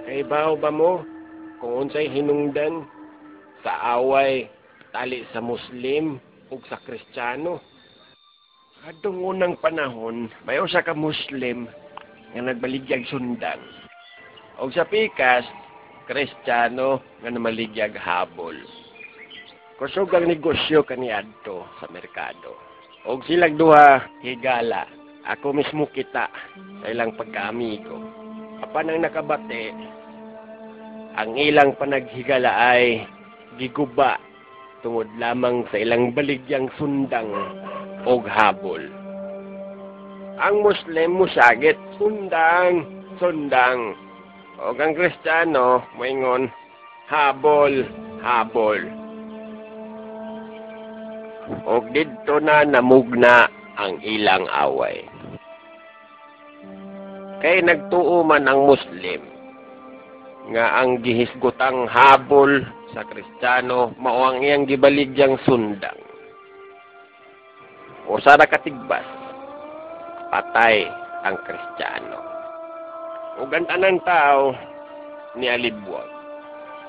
Kay bahaw ba mo kung unsay hinungdan sa away tali sa Muslim ug sa Kristiyano? Adtong unang panahon, may usa ka Muslim nga nagbaligyag sundang. Og sa pikas, Kristiyano nga namaligyag habol. Kusog ang negosyo kaniadto sa merkado. Og silang duha higala. Ako mismo kita sa ilang pagkaamigo. Apan ang nakabate, ang ilang panaghigala ay giguba tungod lamang sa ilang baligyang sundang og habol. Ang Muslim musagit, sundang, sundang. Og ang Kristiyano moingon, habol, habol. Og didto na namugna ang ilang away. Kay nagtuo man ang Muslim nga ang gihisgotang habol sa Kristiyano mao ang iyang gibaligyang sundang. O sa nakatigbas, patay ang Kristiyano. Ug ang tanang tao nialibwag.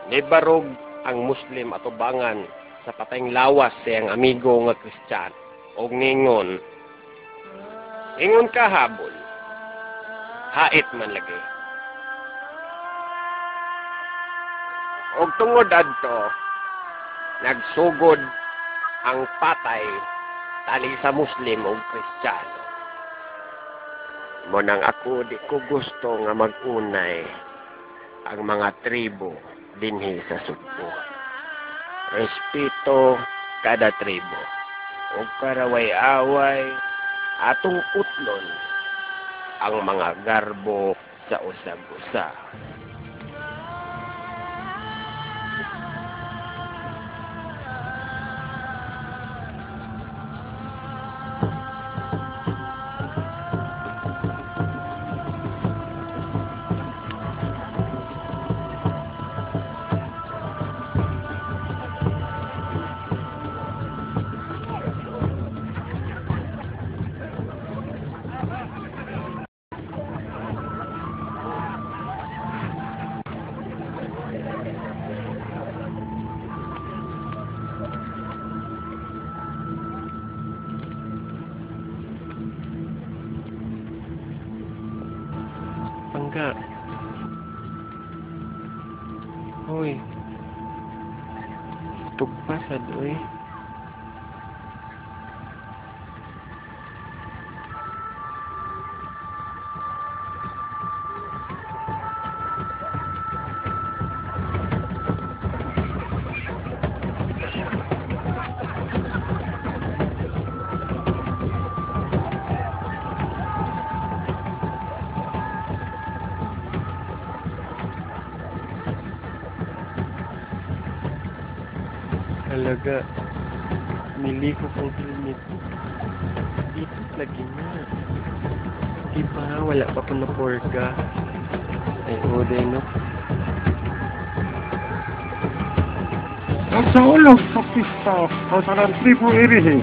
Nibarog ang Muslim atubangan sa patayng lawas sa iyang amigo nga Kristiyano. Og ningon ka habol. Hait man lagi. Og tungod adto, nagsugod ang patay tali sa Muslim ug Kristiyano. Mo nang ako di ko gusto nga mag-unay ang mga tribo dinhi sa Sugbo. Respeto kada tribo. Ug karaway-away atong putlon ang mga garbo sa usag-usa. Pangga. Hoy. Tugpasad, oy. Talaga, mili ko kong helmet. Dito lagi na. Diba, wala pa ko na porga. Ay, uday, no? Sa ulo sa pista, ang sarang tribo irihe.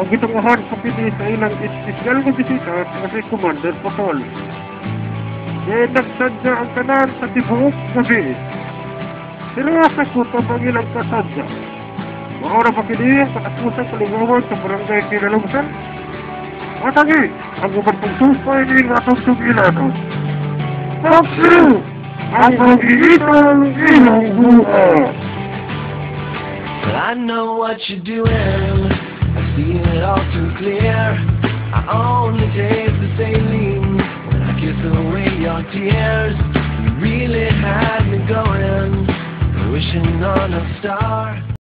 Ang gitungahan sa pili sa ilang ispisgal na bisita kasi Commander Potol. Kaya nagsadya ang kanan sa tibuok gabi. Sila sa kuto ang ilang kasadya. Maura pa kini sa katusang kalingawag sa barangay Kinalungsan. Matagi, ang uban pang suspay ni atong sugilano. Paksu! Ang pag-iitang ilang buhay! Well, I know what you're doing. I see it all too clear. I only taste the saline when I kiss away your tears. You really had me going, wishing on a star.